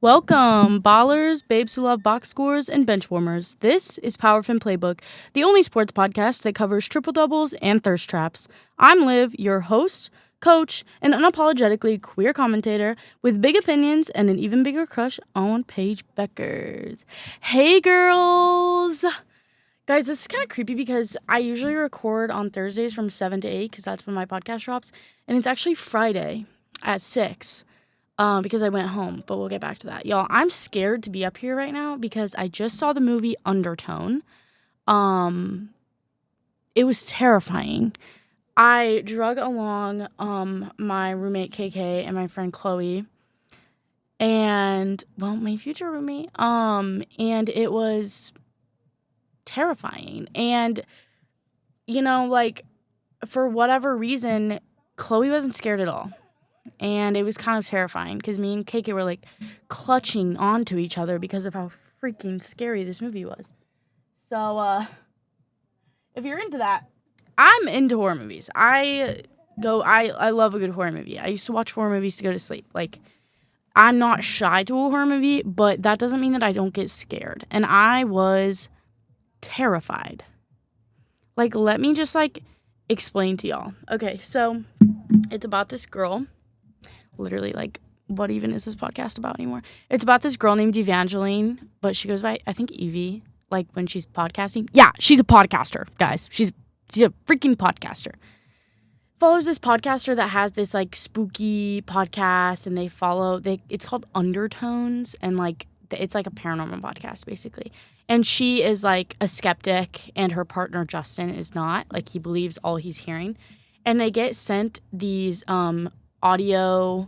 Welcome, ballers, babes who love box scores, and bench warmers. This is Powerfin Playbook, the only sports podcast that covers triple doubles and thirst traps. I'm Liv, your host, coach, and unapologetically queer commentator with big opinions and an even bigger crush on Paige Beckers. Hey, girls! Guys, this is kind of creepy because I usually record on Thursdays from 7 to 8 because that's when my podcast drops, and it's actually Friday at 6. Because I went home, but we'll get back to that. Y'all, I'm scared to be up here right now because I just saw the movie Undertone. It was terrifying. I drug along my roommate KK and my friend Chloe and, well, my future roommate. And it was terrifying. And, you know, like, for whatever reason, Chloe wasn't scared at all. And it was kind of terrifying because me and KK were like clutching onto each other because of how freaking scary this movie was. So, if you're into that, I'm into horror movies. I love a good horror movie. I used to watch horror movies to go to sleep. Like, I'm not shy to a horror movie, but that doesn't mean that I don't get scared. And I was terrified. Like, let me just explain to y'all. Okay, so it's about this girl. Literally, like, what even is this podcast about anymore? It's about this girl named Evangeline, but she goes by, I think, Evie, like, when she's podcasting. Yeah, she's a podcaster, guys. She's a freaking podcaster. Follows this podcaster that has this, like, spooky podcast, and it's called Undertones, and, like, it's like a paranormal podcast, basically. And she is, like, a skeptic, and her partner, Justin, is not. Like, he believes all he's hearing. And they get sent these, audio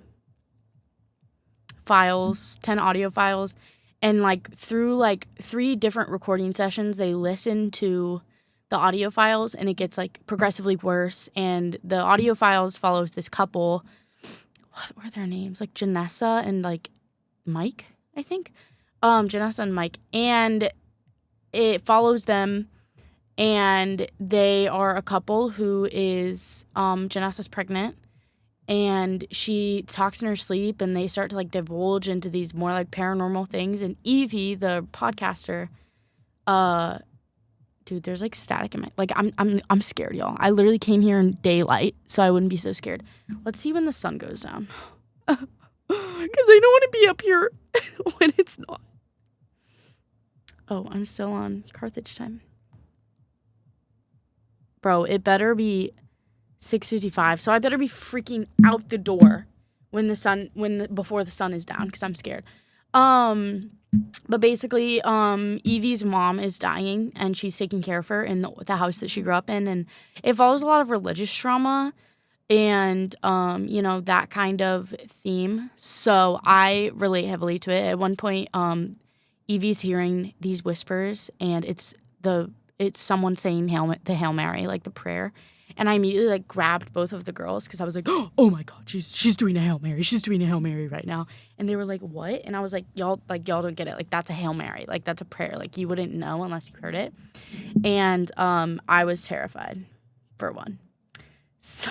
files, 10 audio files, and through 3 different recording sessions they listen to the audio files, and it gets progressively worse. And the audio files follows this couple. What were their names? Janessa and Mike, I think. Janessa and Mike, and it follows them, and they are a couple who is Janessa's pregnant. And she talks in her sleep, and they start to divulge into these more paranormal things. And Evie, the podcaster, dude, there's static in my I'm scared, y'all. I literally came here in daylight, so I wouldn't be so scared. Let's see when the sun goes down, because I don't want to be up here when it's not. Oh, I'm still on Carthage time, bro. It better be 6:55, so I better be freaking out the door before the sun is down, because I'm scared. But basically, Evie's mom is dying, and she's taking care of her in the house that she grew up in, and it follows a lot of religious trauma and that kind of theme. So I relate heavily to it. At one point, Evie's hearing these whispers, and it's someone saying the Hail Mary, the prayer. And I immediately grabbed both of the girls because I was like, oh my God, she's doing a Hail Mary. She's doing a Hail Mary right now. And they were like, what? And I was like, y'all don't get it. That's a Hail Mary. That's a prayer. You wouldn't know unless you heard it. And I was terrified, for one. So,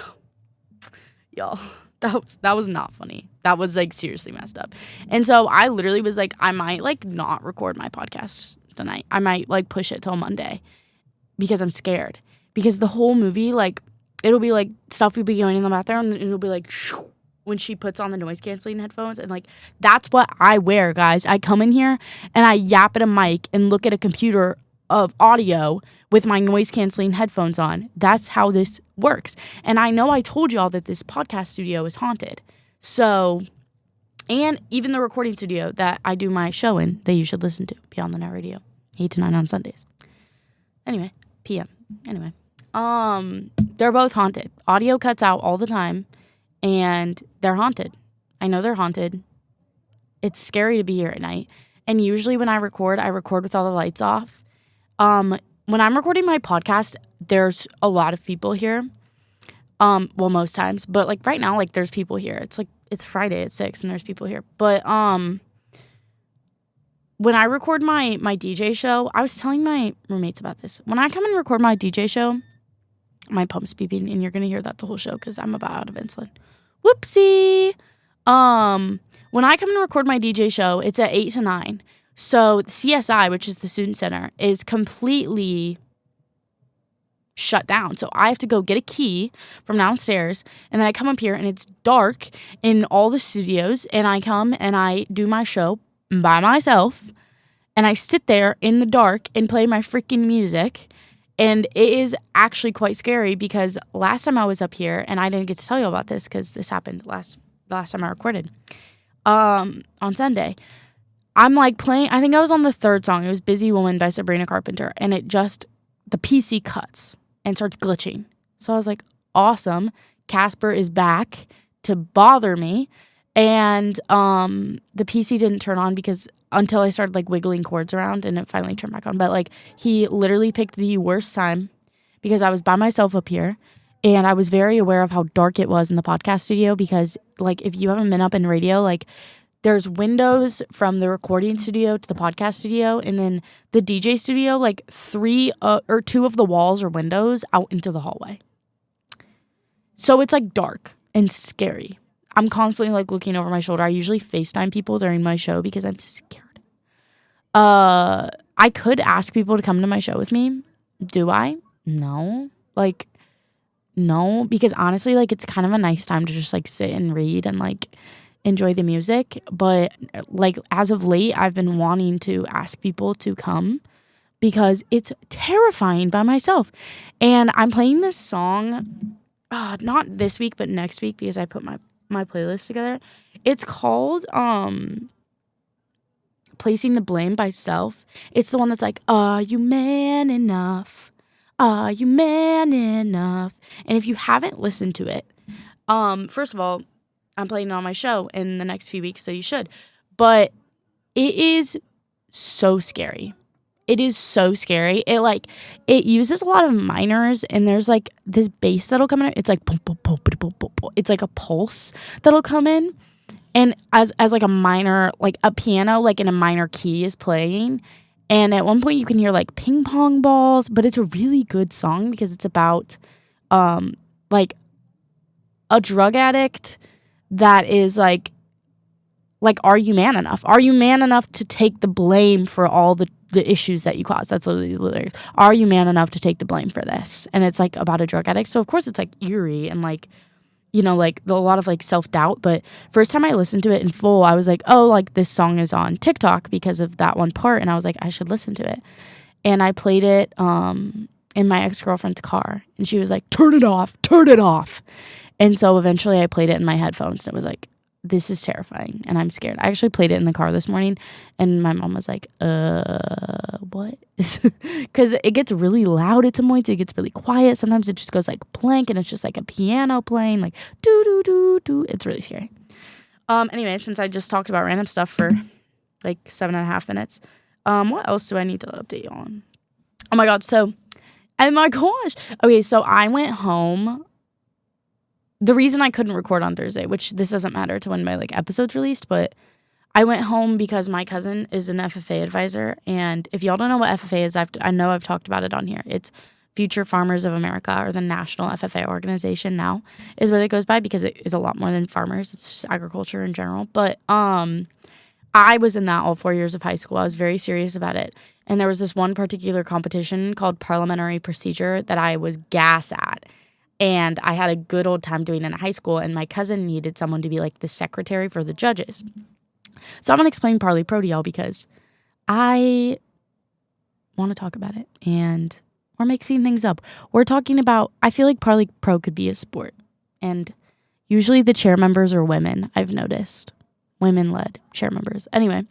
y'all, that was not funny. That was seriously messed up. And so I literally was I might not record my podcast tonight. I might push it till Monday because I'm scared. Because the whole movie, it'll be stuff we'll be going in the bathroom, and it'll be shoo, when she puts on the noise canceling headphones. And that's what I wear, guys. I come in here and I yap at a mic and look at a computer of audio with my noise canceling headphones on. That's how this works. And I know I told y'all that this podcast studio is haunted. So, and even the recording studio that I do my show in, that you should listen to, Beyond the Net Radio, 8 to 9 on Sundays. Anyway, PM. Anyway. They're both haunted. Audio cuts out all the time, and they're haunted. I know they're haunted. It's scary to be here at night. And usually when I record with all the lights off. When I'm recording my podcast, there's a lot of people here. Well, most times, but right now, there's people here. It's Friday at 6 and there's people here. But, when I record my DJ show, I was telling my roommates about this. When I come and record my DJ show, my pump's beeping, and you're going to hear that the whole show because I'm about out of insulin. Whoopsie. When I come and record my DJ show, it's at 8 to 9. So CSI, which is the student center, is completely shut down. So I have to go get a key from downstairs, and then I come up here and it's dark in all the studios, and I come and I do my show by myself, and I sit there in the dark and play my freaking music. And it is actually quite scary because last time I was up here, and I didn't get to tell you about this because this happened last time I recorded, on Sunday. I'm like playing, I think I was on the third song. It was Busy Woman by Sabrina Carpenter, and it just, the PC cuts and starts glitching. So I was like, awesome, Casper is back to bother me. And the PC didn't turn on because until I started like wiggling cords around, and it finally turned back on. But like, he literally picked the worst time because I was by myself up here, and I was very aware of how dark it was in the podcast studio because like, if you haven't been up in radio, like, there's windows from the recording studio to the podcast studio, and then the DJ studio, like 3 or 2 of the walls are windows out into the hallway. So it's like dark and scary. I'm constantly like looking over my shoulder. I usually FaceTime people during my show because I'm scared. I could ask people to come to my show with me. Do I? No. Like, no, because honestly, like, it's kind of a nice time to just like sit and read and like enjoy the music. But like, as of late, I've been wanting to ask people to come because it's terrifying by myself. And I'm playing this song, not this week, but next week because I put my playlist together. It's called Placing the Blame by Self. It's the one that's like, are you man enough? Are you man enough? And if you haven't listened to it, first of all, I'm playing it on my show in the next few weeks, so you should. But it is so scary. It is so scary. It uses a lot of minors, and there's like this bass that'll come in. It's like boom, boom, boom, boom, boom, boom. It's like a pulse that'll come in, and as like a minor, like a piano, like in a minor key is playing. And at one point you can hear like ping pong balls, but it's a really good song because it's about like a drug addict that is like, are you man enough? Are you man enough to take the blame for all the issues that you caused? That's literally the lyrics. Are you man enough to take the blame for this? And it's like about a drug addict. So of course it's like eerie and like, you know, like a lot of like self-doubt. But first time I listened to it in full, I was like, oh, like this song is on TikTok because of that one part. And I was like, I should listen to it. And I played it in my ex-girlfriend's car. And she was like, turn it off, turn it off. And so eventually I played it in my headphones, and it was like, this is terrifying, and I'm scared. I actually played it in the car this morning, and my mom was like, what? Because it gets really loud at some points. It gets really quiet. Sometimes it just goes like blank, and it's just like a piano playing, like do-do-do-do. It's really scary. Anyway, since I just talked about random stuff for like 7.5 minutes, what else do I need to update you on? Oh my God, oh my gosh. Okay, so I went home. The reason I couldn't record on Thursday, which this doesn't matter to when my like episode's released, but I went home because my cousin is an FFA advisor. And if y'all don't know what FFA is, I know I've talked about it on here. It's Future Farmers of America, or the National FFA Organization now is what it goes by because it is a lot more than farmers. It's just agriculture in general. But I was in that all 4 years of high school. I was very serious about it. And there was this one particular competition called Parliamentary Procedure that I was gas at. And I had a good old time doing it in high school, and my cousin needed someone to be like the secretary for the judges. So I'm going to explain Parley Pro to y'all because I want to talk about it, and we're mixing things up. We're talking about, I feel like Parley Pro could be a sport, and usually the chair members are women, I've noticed. Women-led chair members. Anyway.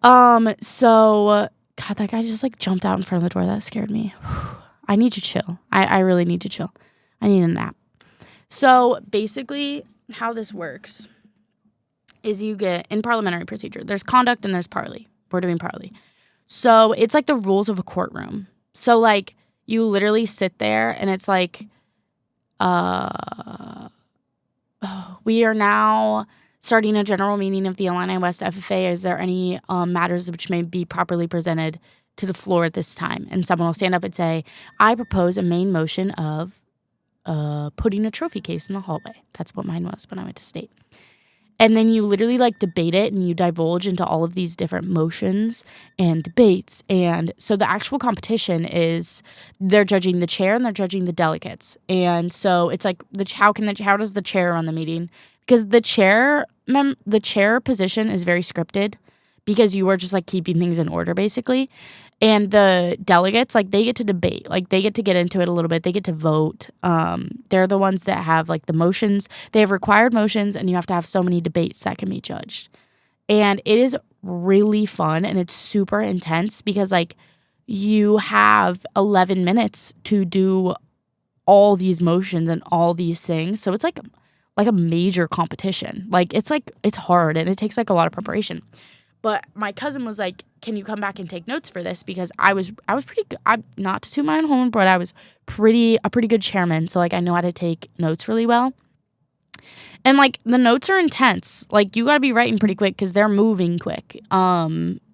So, God, that guy just like jumped out in front of the door. That scared me. I need to chill. I really need to chill. I need a nap. So basically how this works is you get in parliamentary procedure. There's conduct and there's parley. We're doing parley. So it's like the rules of a courtroom. So like you literally sit there and it's like, we are now starting a general meeting of the Illini West FFA. Is there any matters which may be properly presented to the floor at this time? And someone will stand up and say, I propose a main motion of putting a trophy case in the hallway. That's what mine was when I went to state. And then you literally like debate it and you divulge into all of these different motions and debates. And so the actual competition is they're judging the chair and they're judging the delegates. And so it's like how does the chair run the meeting? Because the chair position is very scripted because you are just like keeping things in order basically. And the delegates, like, they get to debate. Like, they get to get into it a little bit. They get to vote. They're the ones that have, like, the motions. They have required motions, and you have to have so many debates that can be judged. And it is really fun, and it's super intense because, like, you have 11 minutes to do all these motions and all these things. So it's, like a major competition. Like, it's hard, and it takes, like, a lot of preparation. But my cousin was like, can you come back and take notes for this? Because I was pretty good. Not to toot my own horn, but I was a pretty good chairman. So, like, I know how to take notes really well. And, like, the notes are intense. Like, you got to be writing pretty quick because they're moving quick,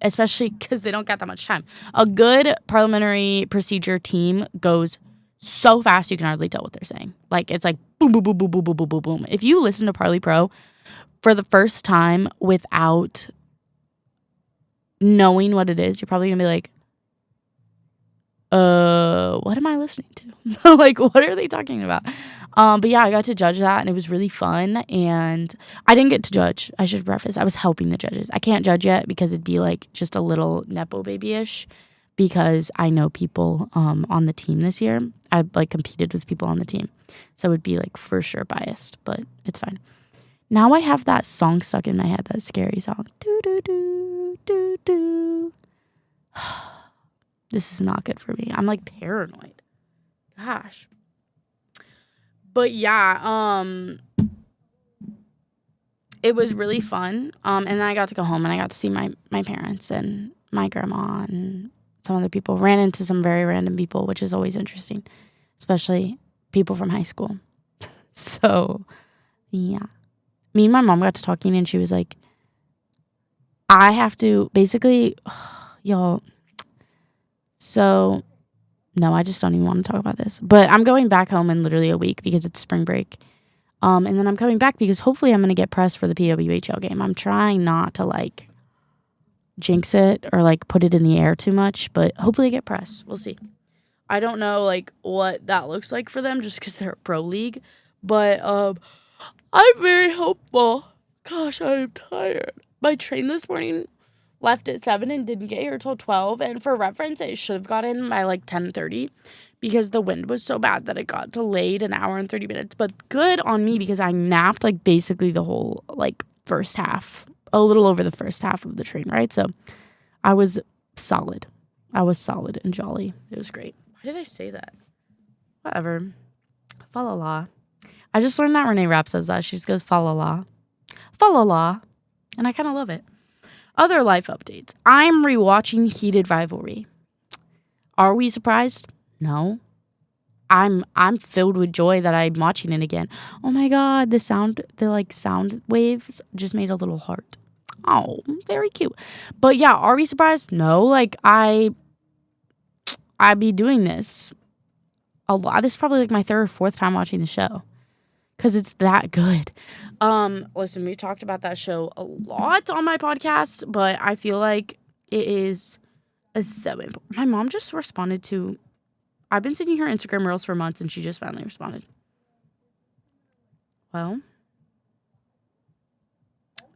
especially because they don't got that much time. A good parliamentary procedure team goes so fast you can hardly tell what they're saying. Like, it's like boom, boom, boom, boom, boom, boom, boom, boom, boom. If you listen to Parley Pro for the first time without knowing what it is, you're probably gonna be like, what am I listening to? Like, what are they talking about? But yeah, I got to judge that, and it was really fun. And I didn't get to judge. I should preface, I was helping the judges. I can't judge yet because it'd be like just a little nepo baby-ish because I know people on the team this year. I like competed with people on the team, so it would be like for sure biased, but it's fine. Now I have that song stuck in my head, that scary song. Do do do do do. This is not good for me. I'm like paranoid. Gosh. But yeah, it was really fun. And then I got to go home and I got to see my parents and my grandma and some other people. Ran into some very random people, which is always interesting, especially people from high school. So, yeah. Me and my mom got to talking and she was like, I have to basically, y'all. So, no, I just don't even want to talk about this. But I'm going back home in literally a week because it's spring break. And then I'm coming back because hopefully I'm going to get pressed for the PWHL game. I'm trying not to, like, jinx it or, like, put it in the air too much. But hopefully I get pressed. We'll see. I don't know, like, what that looks like for them just because they're a pro league. But I'm very hopeful. Gosh, I am tired. My train this morning left at 7 and didn't get here till 12. And for reference, it should have got in by like 10:30 because the wind was so bad that it got delayed an hour and 30 minutes. But good on me because I napped like basically the whole like first half, a little over the first half of the train ride. So I was solid. I was solid and jolly. It was great. Why did I say that? Whatever. Fa la la. I just learned that Renee Rapp says that. She just goes fa la la. Fa la la. And I kind of love it. Other life updates. I'm rewatching Heated Rivalry. Are we surprised? No. I'm filled with joy that I'm watching it again. Oh my god, the sound waves just made a little heart. Oh, very cute. But yeah, are we surprised? No. Like I'd be doing this a lot. This is probably like my third or fourth time watching the show. Because it's that good. Listen, we talked about that show a lot on my podcast, but I feel like it is so important. My mom just responded to, I've been sending her Instagram reels for months, and she just finally responded. Well,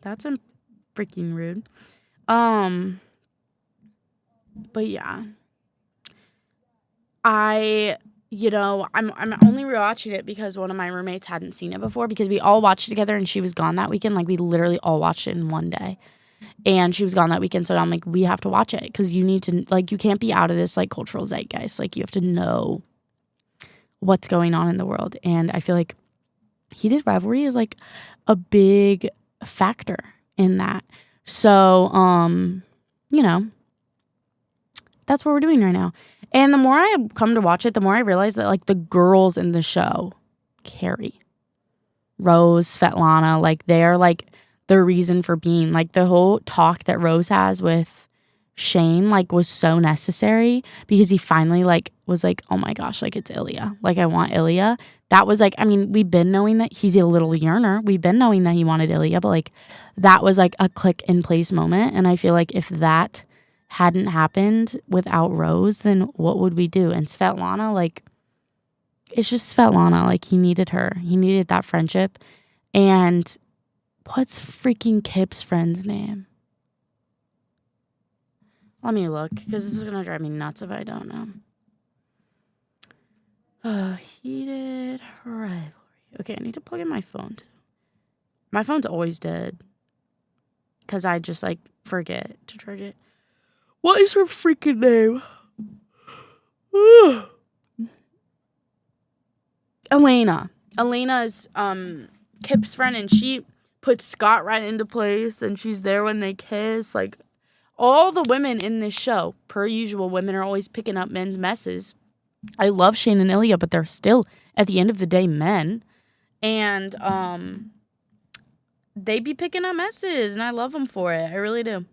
that's freaking rude. But yeah. I'm only rewatching it because one of my roommates hadn't seen it before because we all watched it together and she was gone that weekend. Like, we literally all watched it in one day. And she was gone that weekend, so I'm like, we have to watch it because you need to, like, you can't be out of this, like, cultural zeitgeist. Like, you have to know what's going on in the world. And I feel like Heated Rivalry is, like, a big factor in that. So, that's what we're doing right now. And the more I come to watch it, the more I realize that, like, the girls in the show, Carrie, Rose, Svetlana, like, they're, like, the reason for being. Like, the whole talk that Rose has with Shane, like, was so necessary because he finally, like, was like, oh my gosh, like, it's Ilya. Like, I want Ilya. That was, like, I mean, we've been knowing that he's a little yearner. We've been knowing that he wanted Ilya, but, like, that was, like, a click in place moment. And I feel like if that hadn't happened without Rose, then what would we do? And Svetlana, like, it's just Svetlana. Like, he needed her. He needed that friendship. And what's freaking Kip's friend's name? Let me look, because this is going to drive me nuts if I don't know. Heated rivalry. Okay, I need to plug in my phone, too. My phone's always dead. Because I just, like, forget to charge it. What is her freaking name? Elena. Elena is Kip's friend, and she puts Scott right into place, and she's there when they kiss. Like, all the women in this show, per usual, women are always picking up men's messes. I love Shane and Ilya, but they're still, at the end of the day, men. And they be picking up messes, and I love them for it. I really do.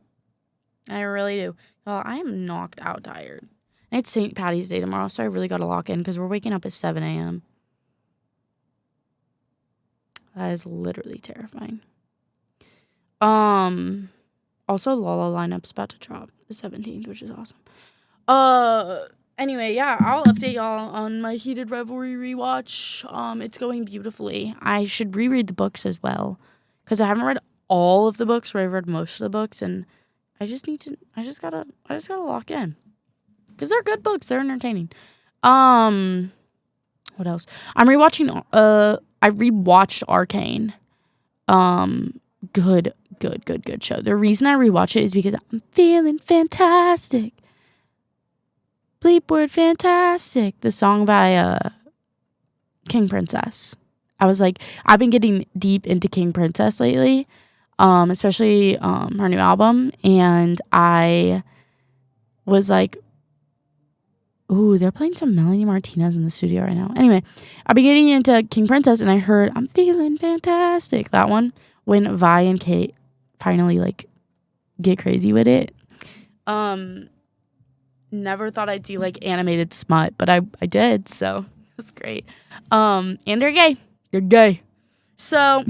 I really do. Well, I am knocked out tired. And it's St. Patty's Day tomorrow, so I really got to lock in because we're waking up at 7 a.m. That is literally terrifying. Also, Lala lineup's about to drop the 17th, which is awesome. Anyway, yeah, I'll update y'all on my Heated Rivalry rewatch. It's going beautifully. I should reread the books as well, because I haven't read all of the books, but I've read most of the books, and I just gotta lock in, because they're good books. They're entertaining. What else? I'm rewatching. I rewatched Arcane. Good show. The reason I rewatch it is because I'm feeling fantastic. Bleep word fantastic. The song by King Princess. I was like, I've been getting deep into King Princess lately, especially her new album, and I was like, ooh, they're playing some Melanie Martinez in the studio right now. Anyway, I've been getting into King Princess, and I heard I'm feeling fantastic. That one, when Vi and Kate finally, like, get crazy with it. Never thought I'd see, like, animated smut, but I did, so that's great. And they're gay. They're gay. So,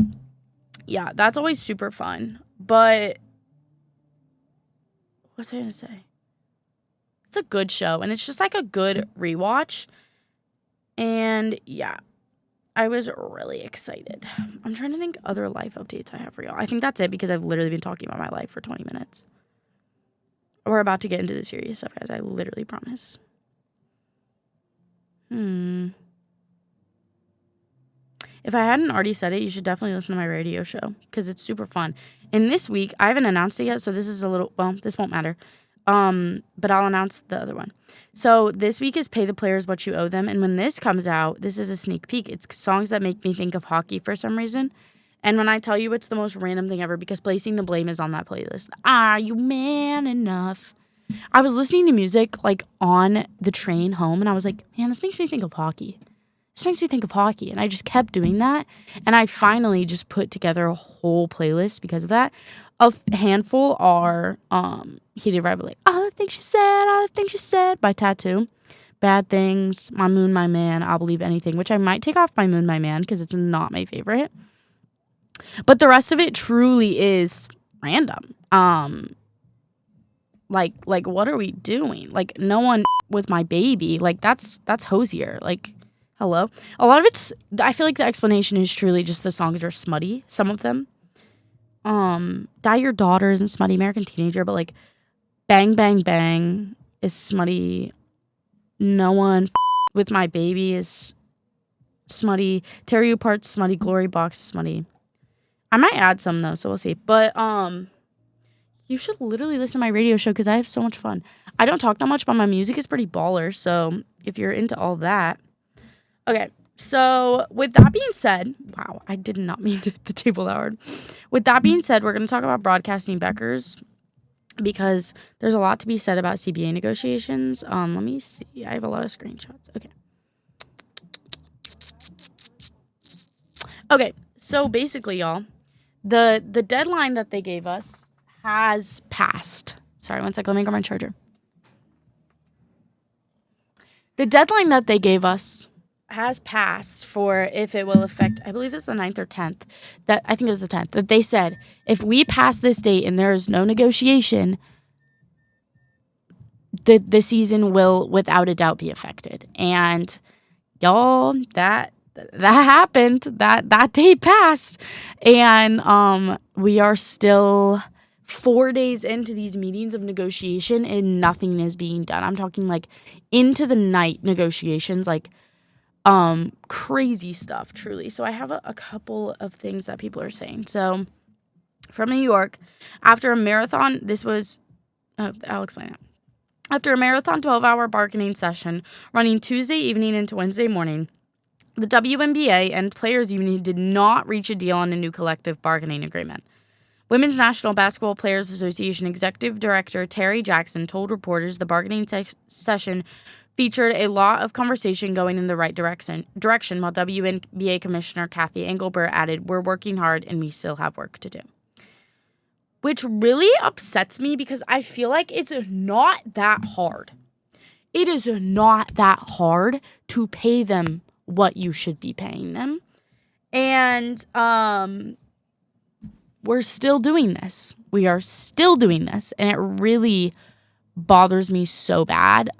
yeah, that's always super fun. But what's I going to say? It's a good show, and it's just, like, a good rewatch. And, yeah, I was really excited. I'm trying to think other life updates I have for y'all. I think that's it, because I've literally been talking about my life for 20 minutes. We're about to get into the serious stuff, guys. I literally promise. If I hadn't already said it, you should definitely listen to my radio show, because it's super fun. And this week, I haven't announced it yet, so this is a little, well, this won't matter. But I'll announce the other one. So this week is Pay the Players What You Owe Them. And when this comes out, this is a sneak peek. It's songs that make me think of hockey for some reason. And when I tell you, it's the most random thing ever, because Placing the Blame is on that playlist. Are you man enough? I was listening to music, like, on the train home, and I was like, man, this makes me think of hockey. This makes me think of hockey. And I just kept doing that. And I finally just put together a whole playlist because of that. A handful are Heated Rivalry. All the things she said by Tattoo. Bad Things, My Moon, My Man, I'll Believe Anything, which I might take off My Moon, My Man, because it's not my favorite. But the rest of it truly is random. Like what are we doing? Like, no one with my baby. Like, that's hosier. Like, hello? A lot of it's, I feel like the explanation is truly just the songs are smutty. Some of them. Die Your Daughter isn't smutty. American Teenager, but, like, Bang Bang Bang is smutty. No One with My Baby is smutty. Tear You Apart smutty. Glory Box smutty. I might add some, though, so we'll see. But you should literally listen to my radio show, because I have so much fun. I don't talk that much, but my music is pretty baller, so if you're into all that. Okay, so with that being said, wow, I did not mean to hit the table that hard. With that being said, we're going to talk about broadcasting Beckers, because there's a lot to be said about CBA negotiations. Let me see. I have a lot of screenshots. Okay, so basically, y'all, the deadline that they gave us has passed. Sorry, one sec. Let me grab my charger. The deadline that they gave us has passed for if it will affect, I believe it's the 9th or 10th. I think it was the 10th. That they said, if we pass this date and there is no negotiation, the season will without a doubt be affected. And y'all, that happened. That date passed. And we are still 4 days into these meetings of negotiation and nothing is being done. I'm talking like into the night negotiations, like crazy stuff, truly. So I have a couple of things that people are saying. So from New York, after a marathon, I'll explain it. After a marathon 12-hour bargaining session running Tuesday evening into Wednesday morning, the WNBA and Players Union did not reach a deal on a new collective bargaining agreement. Women's National Basketball Players Association Executive Director Terry Jackson told reporters the bargaining session featured a lot of conversation going in the right direction, while WNBA Commissioner Kathy Engelbert added, "We're working hard and we still have work to do." Which really upsets me because I feel like it's not that hard. It is not that hard to pay them what you should be paying them. And we're still doing this. We are still doing this. And it really bothers me so bad.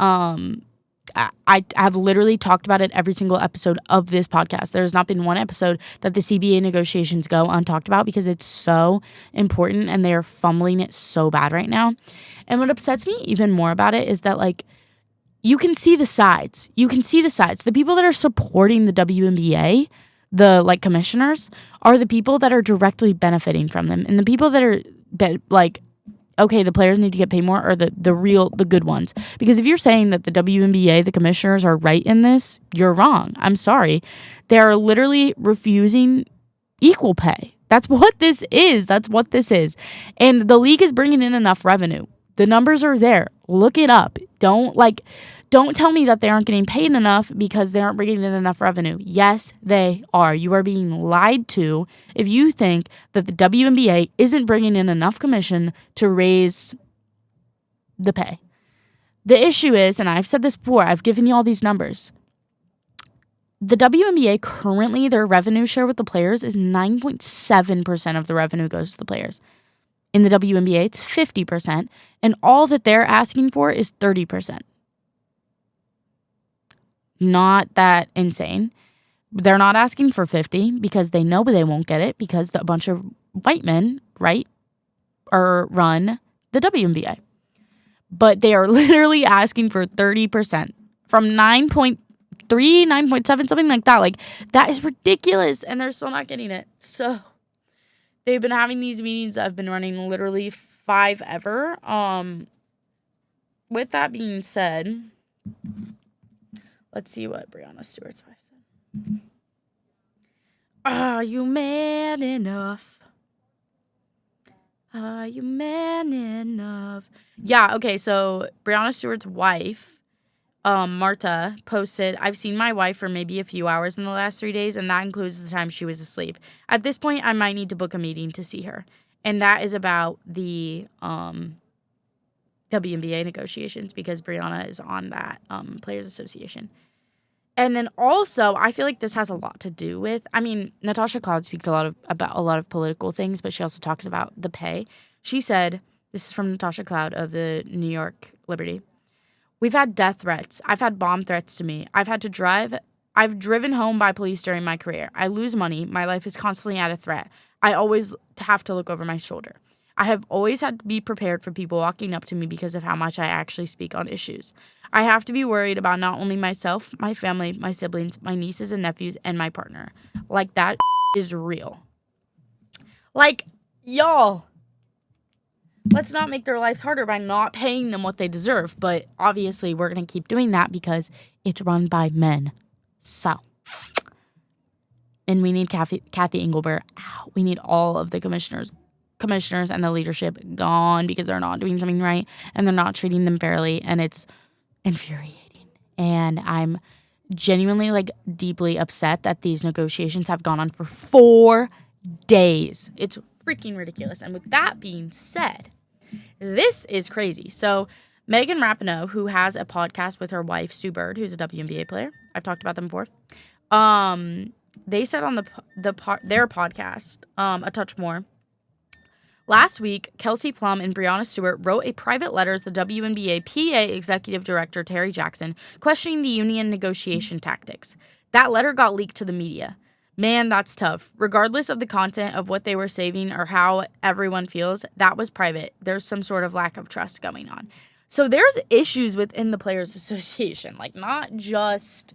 I have literally talked about it every single episode of this podcast. There's not been one episode that the CBA negotiations go untalked about because it's so important and they're fumbling it so bad right now. And what upsets me even more about it is that, like, you can see the sides. You can see the sides. The people that are supporting the WNBA, the, like, commissioners, are the people that are directly benefiting from them. And the people that are, like, okay, the players need to get paid more, or the good ones. Because if you're saying that the WNBA, the commissioners, are right in this, you're wrong. I'm sorry. They are literally refusing equal pay. That's what this is. That's what this is. And the league is bringing in enough revenue. The numbers are there. Look it up. Don't tell me that they aren't getting paid enough because they aren't bringing in enough revenue. Yes, they are. You are being lied to if you think that the WNBA isn't bringing in enough commission to raise the pay. The issue is, and I've said this before, I've given you all these numbers. The WNBA currently, their revenue share with the players is 9.7% of the revenue goes to the players. In the WNBA, it's 50%, and all that they're asking for is 30%. Not that insane. They're not asking for 50 because they know they won't get it because a bunch of white men, right, run the WNBA. But they are literally asking for 30% from 9.3, 9.7, something like that. Like, that is ridiculous, and they're still not getting it. So they've been having these meetings that have been running literally 5 ever. With that being said, let's see what Breonna Stewart's wife said. Are you man enough? Are you man enough? Yeah, okay, so Breonna Stewart's wife, Marta, posted, "I've seen my wife for maybe a few hours in the last 3 days, and that includes the time she was asleep. At this point, I might need to book a meeting to see her." And that is about the WNBA negotiations because Breonna is on that Players Association. And then also, I feel like this has a lot to do with, I mean, Natasha Cloud speaks about a lot of political things, but she also talks about the pay. She said, this is from Natasha Cloud of the New York Liberty, "We've had death threats. I've had bomb threats to me. I've driven home by police during my career. I lose money. My life is constantly at a threat. I always have to look over my shoulder. I have always had to be prepared for people walking up to me because of how much I actually speak on issues. I have to be worried about not only myself, my family, my siblings, my nieces and nephews, and my partner. Like, that is real." Like, y'all, let's not make their lives harder by not paying them what they deserve. But obviously, we're going to keep doing that because it's run by men. So, and we need Kathy Engelbert out. We need all of the commissioners and the leadership gone because they're not doing something right and they're not treating them fairly, and it's infuriating. And I'm genuinely, like, deeply upset that these negotiations have gone on for 4 days. It's freaking ridiculous. And with that being said, this is crazy. So Megan Rapinoe, who has a podcast with her wife, Sue Bird, who's a WNBA player. I've talked about them before. They said on their podcast, A Touch More, last week, Kelsey Plum and Breanna Stewart wrote a private letter to the WNBA PA Executive Director Terry Jackson questioning the union negotiation tactics. That letter got leaked to the media. Man, that's tough. Regardless of the content of what they were saving or how everyone feels, that was private. There's some sort of lack of trust going on. So there's issues within the Players Association. Like, not just,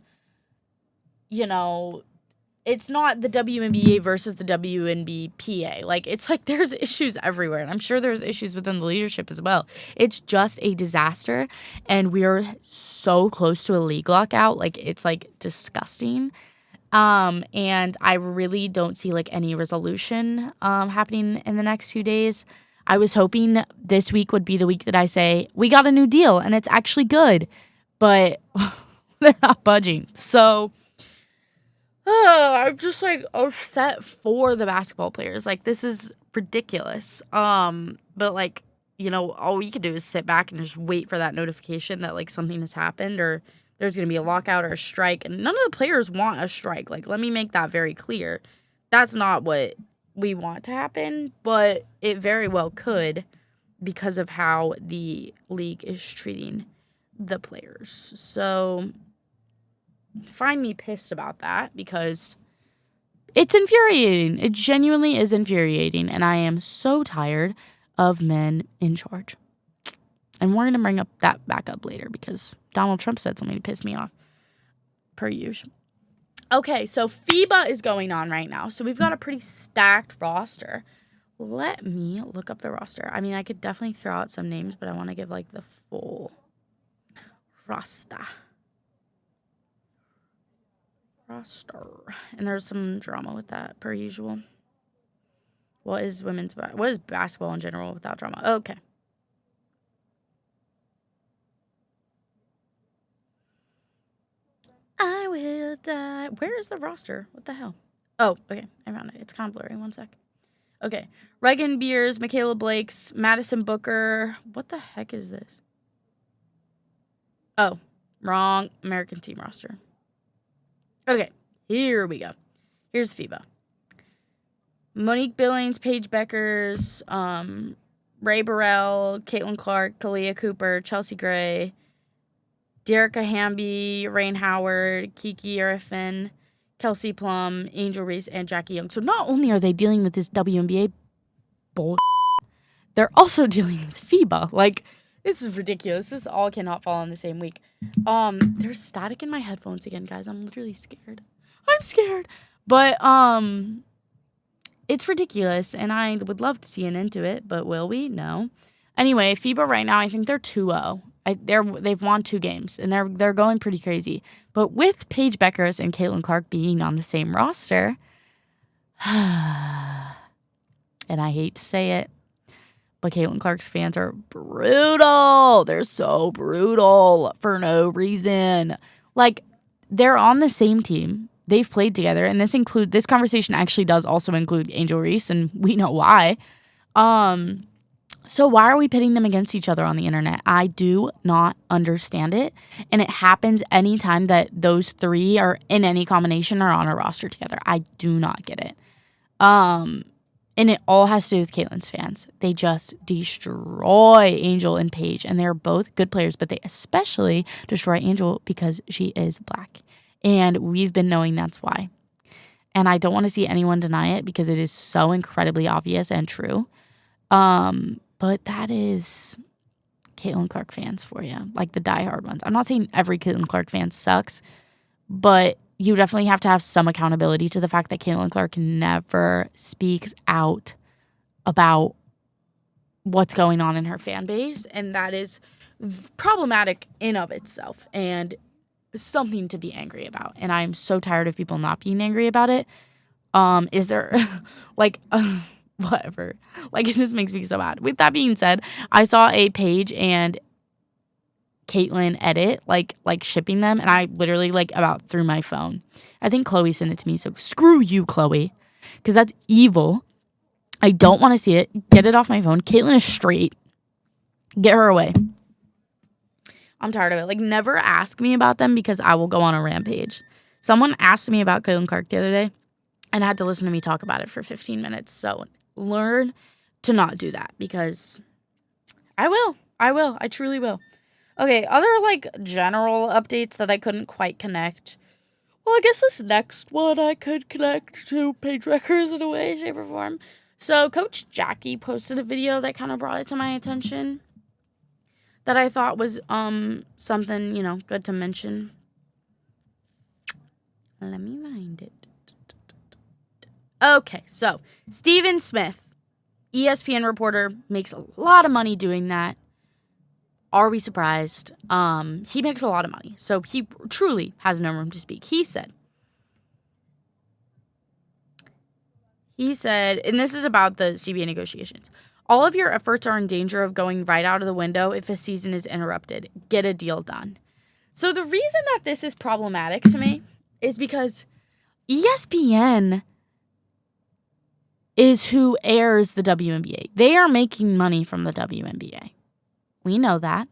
it's not the WNBA versus the WNBPA. Like, it's like there's issues everywhere. And I'm sure there's issues within the leadership as well. It's just a disaster. And we're so close to a league lockout. Like, it's, like, disgusting. And I really don't see, like, any resolution happening in the next 2 days. I was hoping this week would be the week that I say, we got a new deal and it's actually good. But they're not budging. So I'm just, like, upset for the basketball players. Like, this is ridiculous. But, like, all we could do is sit back and just wait for that notification that, like, something has happened or there's going to be a lockout or a strike. And none of the players want a strike. Like, let me make that very clear. That's not what we want to happen, but it very well could because of how the league is treating the players. So find me pissed about that because it's infuriating. It genuinely is infuriating, and I am so tired of men in charge. And we're going to bring that back up later because Donald Trump said something to piss me off, per usual. Okay, so FIBA is going on right now. So we've got a pretty stacked roster. Let me look up the roster. I mean, I could definitely throw out some names, but I want to give, like, the full roster. And there's some drama with that, per usual. What is basketball in general without drama? Okay. I will die. Where is the roster? What the hell? Oh, okay. I found it. It's kind of blurry. One sec. Okay. Reagan Beers, Michaela Blakes, Madison Booker. What the heck is this? Oh, wrong American team roster. Okay. Here we go. Here's FIBA. Monique Billings, Paige Beckers, Ray Burrell, Caitlin Clark, Kalia Cooper, Chelsea Gray, Derica Hamby, Rain Howard, Kiki Arifin, Kelsey Plum, Angel Reese, and Jackie Young. So not only are they dealing with this WNBA bull, they're also dealing with FIBA. Like, this is ridiculous. This all cannot fall in the same week. There's static in my headphones again, guys. I'm literally scared. I'm scared. But it's ridiculous, and I would love to see an end to it, but will we? No. Anyway, FIBA right now, I think they're 2-0. They've won 2 games, and they're going pretty crazy. But with Paige Beckers and Caitlin Clark being on the same roster, and I hate to say it, but Caitlin Clark's fans are brutal. They're so brutal for no reason. Like, they're on the same team. They've played together, and this conversation actually does also include Angel Reese, and we know why. So why are we pitting them against each other on the internet? I do not understand it, and it happens anytime that those 3 are in any combination or on a roster together. I do not get it. And it all has to do with Caitlin's fans. They just destroy Angel and Paige, and they're both good players, but they especially destroy Angel because she is black. And we've been knowing that's why. And I don't want to see anyone deny it because it is so incredibly obvious and true. But that is Caitlin Clark fans for you, like the diehard ones. I'm not saying every Caitlin Clark fan sucks, but you definitely have to have some accountability to the fact that Caitlin Clark never speaks out about what's going on in her fan base, and that is problematic in of itself and something to be angry about. And I'm so tired of people not being angry about it. Is there like whatever, like it just makes me so mad. With that being said, I saw a Paige and Caitlin edit like shipping them, and I literally like about threw my phone. I think Chloe sent it to me, so screw you, Chloe, because that's evil. I don't want to see it. Get it off my phone. Caitlin is straight. Get her away. I'm tired of it. Like, never ask me about them because I will go on a rampage. Someone asked me about Caitlin Clark the other day and had to listen to me talk about it for 15 minutes. So learn to not do that because I will. I truly will. Okay, other, like, general updates that I couldn't quite connect. Well, I guess this next one I could connect to page records in a way, shape, or form. So Coach Jackie posted a video that kind of brought it to my attention that I thought was something, you know, good to mention. Let me find it. Okay, so Stephen Smith, ESPN reporter, makes a lot of money doing that. Are we surprised? He makes a lot of money, so he truly has no room to speak. He said, and this is about the CBA negotiations, all of your efforts are in danger of going right out of the window if a season is interrupted. Get a deal done. So the reason that this is problematic to me is because ESPN is who airs the WNBA. They are making money from the WNBA. We know that.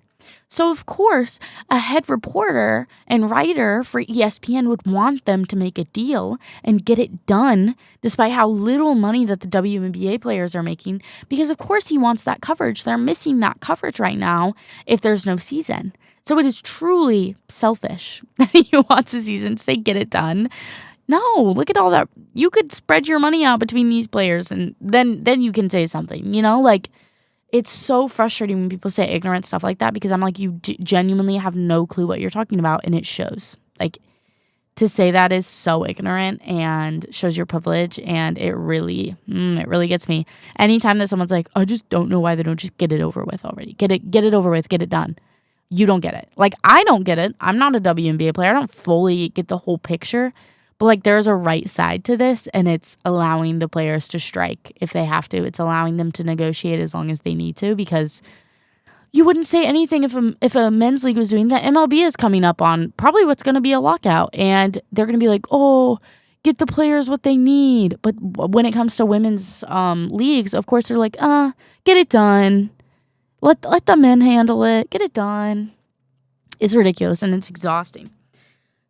So, of course, a head reporter and writer for ESPN would want them to make a deal and get it done despite how little money that the WNBA players are making because, of course, he wants that coverage. They're missing that coverage right now if there's no season. So it is truly selfish that he wants a season to say get it done. No, look at all that. You could spread your money out between these players and then you can say something, you know, like it's so frustrating when people say ignorant stuff like that because I'm like, you genuinely have no clue what you're talking about and it shows. Like to say that is so ignorant and shows your privilege and it really gets me. Anytime that someone's like, I just don't know why they don't just get it over with already. Get it over with, get it done. You don't get it. Like I don't get it. I'm not a WNBA player. I don't fully get the whole picture. But, like, there's a right side to this, and it's allowing the players to strike if they have to. It's allowing them to negotiate as long as they need to because you wouldn't say anything if a men's league was doing that. MLB is coming up on probably what's going to be a lockout, and they're going to be like, oh, get the players what they need. But when it comes to women's leagues, of course, they're like, get it done. Let the men handle it. Get it done. It's ridiculous, and it's exhausting.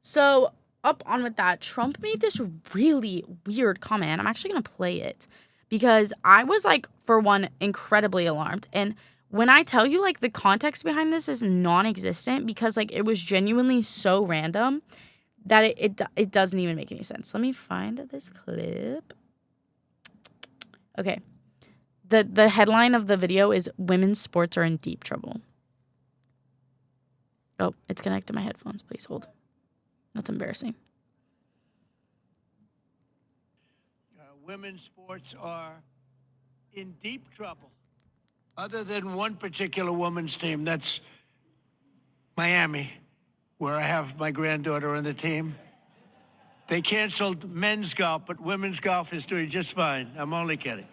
So up on with that, Trump made this really weird comment. I'm actually going to play it because I was, like, for one, incredibly alarmed. And when I tell you, like, the context behind this is non-existent because, like, it was genuinely so random that it doesn't even make any sense. Let me find this clip. Okay. The headline of the video is Women's Sports Are in Deep Trouble. Oh, it's connected to my headphones. Please hold. That's embarrassing. Women's sports are in deep trouble. Other than one particular women's team, that's Miami, where I have my granddaughter on the team. They canceled men's golf, but women's golf is doing just fine. I'm only kidding.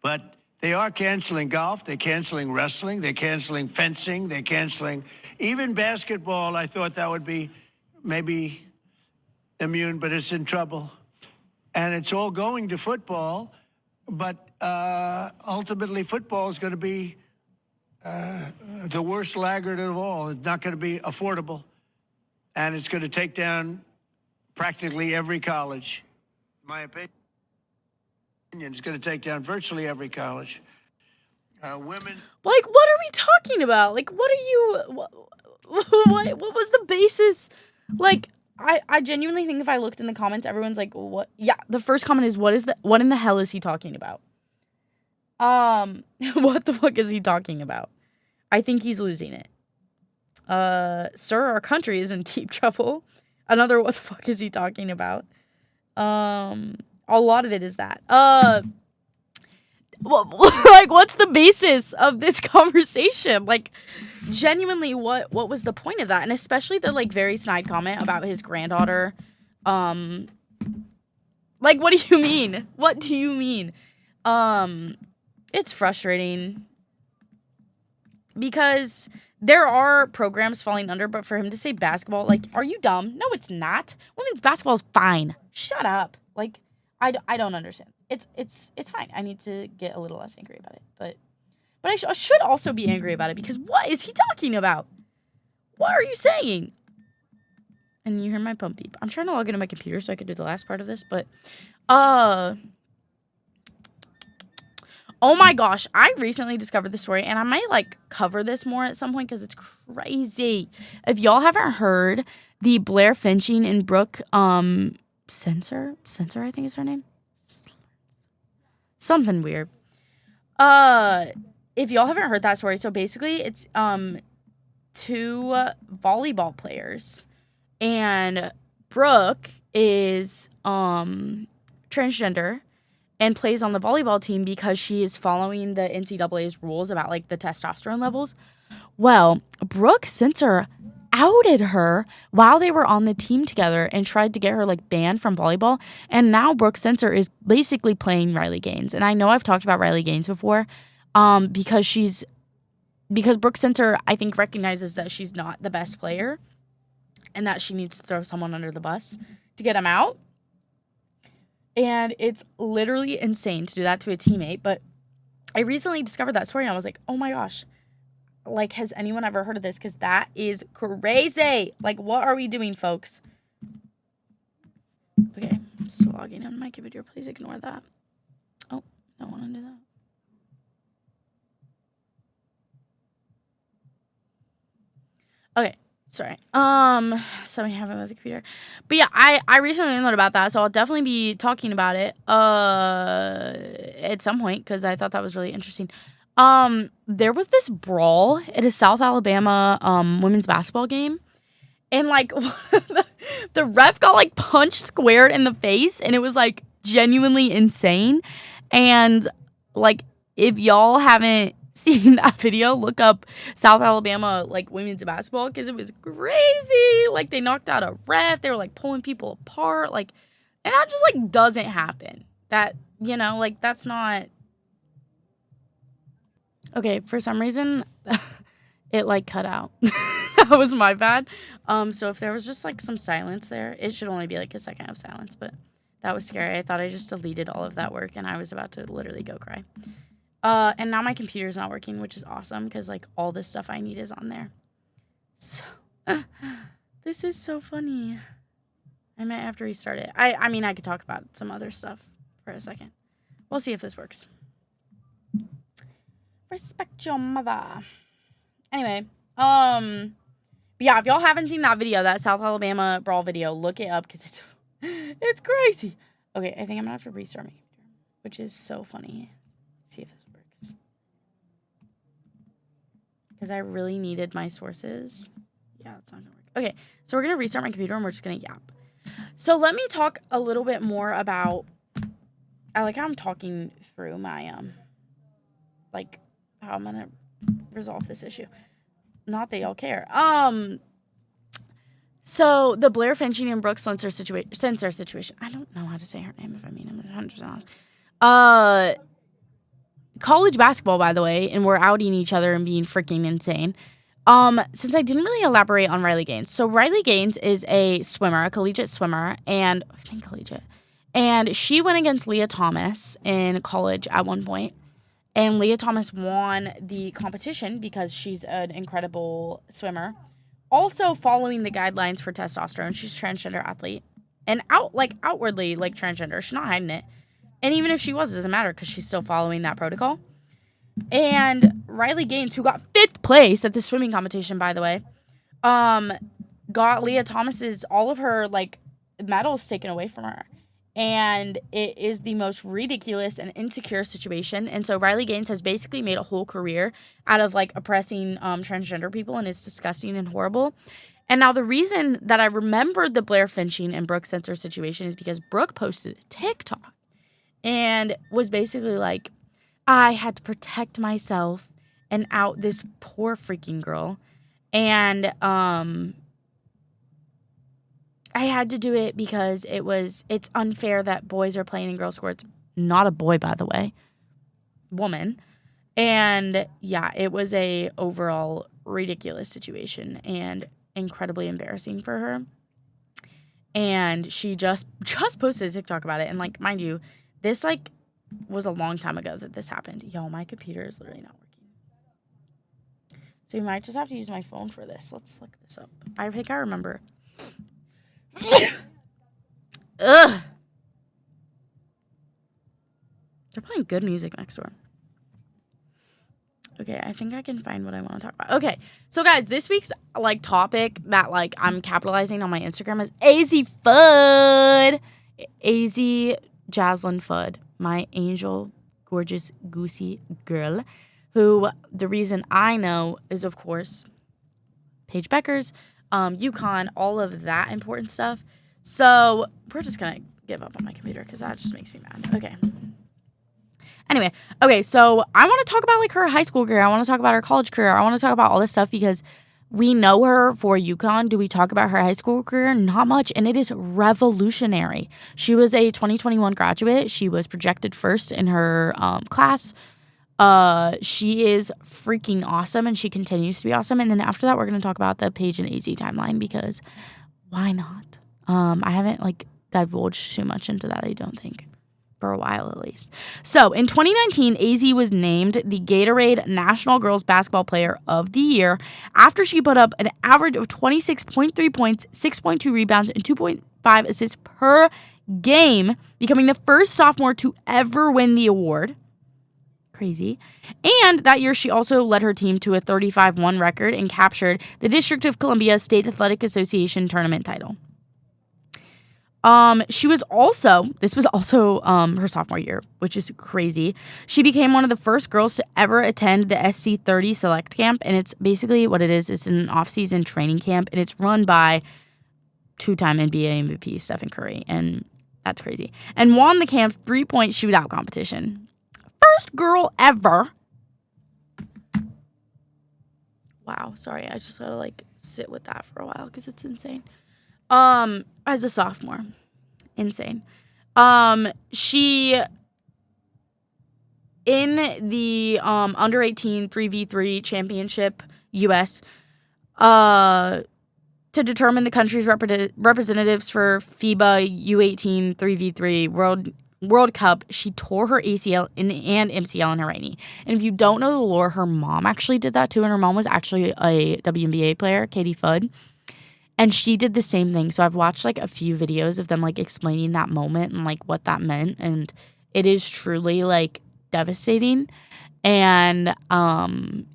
But they are canceling golf. They're canceling wrestling. They're canceling fencing. They're canceling even basketball. I thought that would be maybe immune, but it's in trouble. And it's all going to football. But ultimately, football is going to be the worst laggard of all. It's not going to be affordable. And it's going to take down practically every college, in my opinion. It's going to take down virtually every college. Women. Like, what are we talking about? Like, what are you? What was the basis? Like, I genuinely think if I looked in the comments, everyone's like, what? Yeah, the first comment is, what in the hell is he talking about? What the fuck is he talking about? I think he's losing it. Sir, our country is in deep trouble. Another, what the fuck is he talking about? A lot of it is that. Like, what's the basis of this conversation? Like, genuinely, what was the point of that? And especially the, like, very snide comment about his granddaughter. Like, what do you mean? What do you mean? It's frustrating because there are programs falling under, but for him to say basketball, like, are you dumb? No, it's not. Women's basketball is fine. Shut up. Like, I don't understand. It's fine. I need to get a little less angry about it. But But I should also be angry about it because what is he talking about? What are you saying? And you hear my pump beep. I'm trying to log into my computer so I could do the last part of this, but oh my gosh, I recently discovered the story, and I might, like, cover this more at some point because it's crazy. If y'all haven't heard, the Blair Finching and Brooke, Sensor, I think is her name? Something weird. If y'all haven't heard that story, so basically it's, two volleyball players, and Brooke is, transgender, and plays on the volleyball team because she is following the NCAA's rules about, like, the testosterone levels. Well, Brooke Sensor outed her while they were on the team together and tried to get her, like, banned from volleyball. And now Brooke Sensor is basically playing Riley Gaines. And I know I've talked about Riley Gaines before because Brooke Sensor, I think, recognizes that she's not the best player and that she needs to throw someone under the bus to get him out. And it's literally insane to do that to a teammate. But I recently discovered that story and I was like, oh my gosh. Like, has anyone ever heard of this? Because that is crazy. Like, what are we doing, folks? Okay, I'm still logging in my computer. Please ignore that. Oh, I don't want to do that. Okay. Sorry. Something happened with the computer. But yeah, I recently learned about that, so I'll definitely be talking about it at some point because I thought that was really interesting. There was this brawl at a South Alabama women's basketball game, and like the ref got like punched squared in the face, and it was like genuinely insane. And like, if y'all haven't seen that video, look up South Alabama like women's basketball because it was crazy. Like, they knocked out a ref, they were like pulling people apart, like, and that just like doesn't happen. That, you know, like, that's not okay. For some reason it like cut out. That was my bad. So if there was just like some silence there, it should only be like a second of silence, but that was scary. I thought I just deleted all of that work and I was about to literally go cry. And now my computer's not working, which is awesome because, like, all this stuff I need is on there. So, this is so funny. I might have to restart it. I mean, I could talk about some other stuff for a second. We'll see if this works. Respect your mother. Anyway, but yeah, if y'all haven't seen that video, that South Alabama brawl video, look it up because it's crazy. Okay, I think I'm gonna have to restart my computer, which is so funny. Let's see if this works. Because I really needed my sources. Yeah, it's not gonna work. Okay, so we're gonna restart my computer and we're just gonna yap. So let me talk a little bit more about, I like how I'm talking through my, like, how I'm gonna resolve this issue. Not that y'all care. So the Blair Finching and Brooke Sensor situation. I don't know how to say her name, if I mean, I'm 100% honest. College basketball, by the way, and we're outing each other and being freaking insane. Since I didn't really elaborate on Riley Gaines. So Riley Gaines is a swimmer, a collegiate swimmer, and I think collegiate. And she went against Leah Thomas in college at one point. And Leah Thomas won the competition because she's an incredible swimmer. Also following the guidelines for testosterone. She's a transgender athlete. And outwardly, like, transgender. She's not hiding it. And even if she was, it doesn't matter because she's still following that protocol. And Riley Gaines, who got 5th place at the swimming competition, by the way, got Leah Thomas's, all of her, like, medals taken away from her. And it is the most ridiculous and insecure situation. And so Riley Gaines has basically made a whole career out of, like, oppressing transgender people, and it's disgusting and horrible. And now the reason that I remembered the Blair Finching and Brooke Sensor situation is because Brooke posted a TikTok and was basically like, I had to protect myself and out this poor freaking girl. And I had to do it because it's unfair that boys are playing in girls' sports. Not a boy, by the way. Woman. And yeah, it was a overall ridiculous situation and incredibly embarrassing for her. And she just posted a TikTok about it. And, like, mind you, this, like, was a long time ago that this happened. Yo, my computer is literally not working. So you might just have to use my phone for this. Let's look this up. I think I remember. Ugh. They're playing good music next door. Okay, I think I can find what I want to talk about. Okay, so guys, this week's like topic that like I'm capitalizing on my Instagram is Azzi Fudd. Azzi Jaslyn Fudd, my angel, gorgeous, goosey girl, who the reason I know is, of course, Paige Beckers, UConn, all of that important stuff. So we're just going to give up on my computer because that just makes me mad. Okay. Anyway, okay, so I want to talk about like her high school career. I want to talk about her college career. I want to talk about all this stuff because we know her for UConn. Do we talk about her high school career? Not much, and it is revolutionary. She was a 2021 graduate. She was projected first in her class. She is freaking awesome, and she continues to be awesome. And then after that, we're going to talk about the Paige and Azzi timeline because why not? I haven't like divulged too much into that, I don't think. For a while, at least. So, in 2019, Azzi was named the Gatorade National Girls Basketball Player of the Year after she put up an average of 26.3 points, 6.2 rebounds, and 2.5 assists per game, becoming the first sophomore to ever win the award. Crazy. And that year, she also led her team to a 35-1 record and captured the District of Columbia State Athletic Association tournament title. This was also her sophomore year, which is crazy. She became one of the first girls to ever attend the SC30 Select Camp, and it's basically what it is. It's an off-season training camp, and it's run by two-time NBA MVP Stephen Curry, and that's crazy. And won the camp's three-point shootout competition. First girl ever. Wow, sorry, I just gotta like sit with that for a while because it's insane. As a sophomore. Insane. She in the under 18 3v3 championship US to determine the country's representatives for FIBA U18 3v3 World Cup, she tore her ACL and MCL in her right knee. And if you don't know the lore, her mom actually did that too, and her mom was actually a WNBA player, Katie Fudd. And she did the same thing. So I've watched like a few videos of them like explaining that moment and like what that meant. And it is truly like devastating. And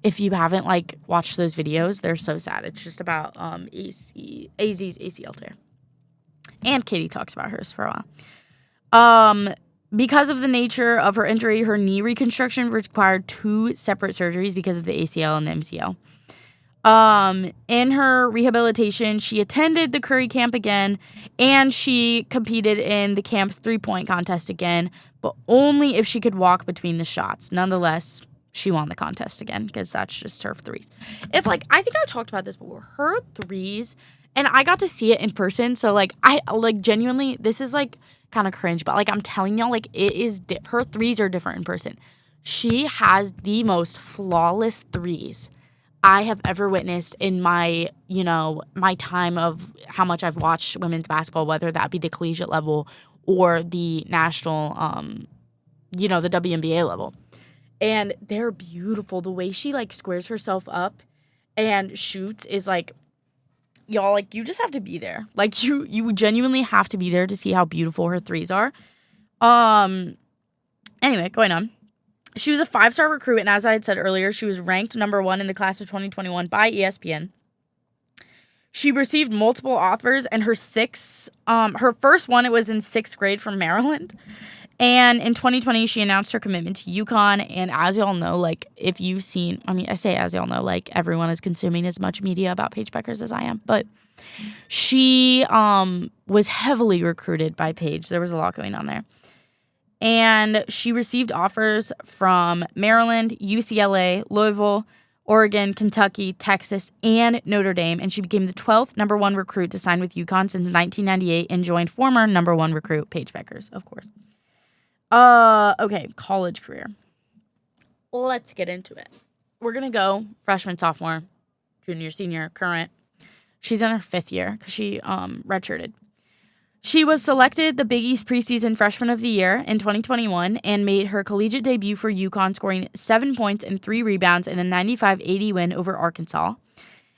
if you haven't like watched those videos, they're so sad. It's just about Azzi's ACL tear. And Katie talks about hers for a while. Because of the nature of her injury, her knee reconstruction required 2 separate surgeries because of the ACL and the MCL. In her rehabilitation, she attended the Curry camp again, and she competed in the camp's 3-point contest again, but only if she could walk between the shots. Nonetheless, she won the contest again, because that's just her threes. I think I talked about this before, her threes, and I got to see it in person, so, I genuinely, this is, kind of cringe, but, I'm telling y'all, it is, her threes are different in person. She has the most flawless threes I have ever witnessed in my, my time of how much I've watched women's basketball, whether that be the collegiate level or the national, the WNBA level. And they're beautiful. The way she, squares herself up and shoots is, y'all, you just have to be there. You genuinely have to be there to see how beautiful her threes are. Anyway, going on. She was a 5-star recruit, and as I had said earlier, she was ranked number 1 in the class of 2021 by ESPN. She received multiple offers, and her first one, it was in 6th grade from Maryland. And in 2020, she announced her commitment to UConn, and as y'all know, if you've seen, I say as y'all know, everyone is consuming as much media about Paige Beckers as I am, but she was heavily recruited by Paige. There was a lot going on there. And she received offers from Maryland, UCLA, Louisville, Oregon, Kentucky, Texas, and Notre Dame. And she became the 12th number 1 recruit to sign with UConn since 1998 and joined former number 1 recruit Paige Beckers, of course. Okay, college career. Let's get into it. We're going to go freshman, sophomore, junior, senior, current. She's in her 5th year because she redshirted. She was selected the Big East Preseason Freshman of the Year in 2021 and made her collegiate debut for UConn, scoring 7 points and 3 rebounds in a 95-80 win over Arkansas.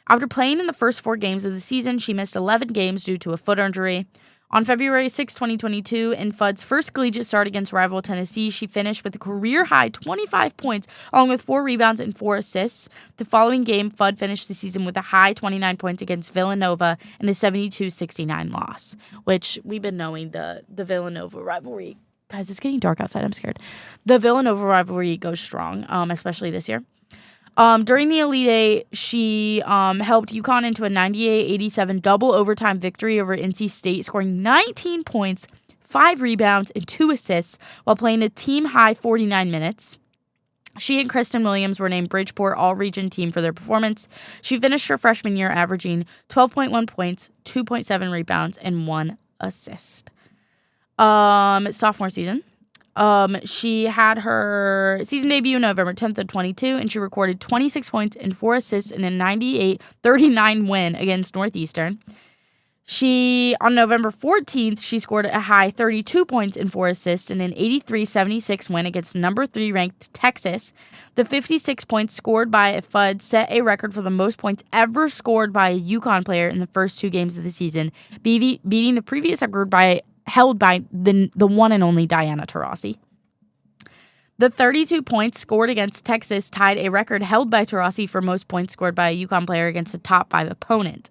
After playing in the first 4 games of the season, she missed 11 games due to a foot injury. On February 6, 2022, in Fudd's first collegiate start against rival Tennessee, she finished with a career-high 25 points, along with 4 rebounds and 4 assists. The following game, Fudd finished the season with a high 29 points against Villanova in a 72-69 loss, which we've been knowing the Villanova rivalry. Guys, it's getting dark outside. I'm scared. The Villanova rivalry goes strong, especially this year. During the Elite Eight, she helped UConn into a 98-87 double overtime victory over NC State, scoring 19 points, 5 rebounds, and 2 assists while playing a team-high 49 minutes. She and Kristen Williams were named Bridgeport All-Region Team for their performance. She finished her freshman year averaging 12.1 points, 2.7 rebounds, and 1 assist. Sophomore season. She had her season debut November 10th of 22, and she recorded 26 points and 4 assists in a 98-39 win against Northeastern. On November 14th, she scored a high 32 points and 4 assists in an 83-76 win against number 3 ranked Texas. The 56 points scored by Fudd set a record for the most points ever scored by a UConn player in the first 2 games of the season, beating the previous record held by the one and only Diana Taurasi. The 32 points scored against Texas tied a record held by Taurasi for most points scored by a UConn player against a top 5 opponent.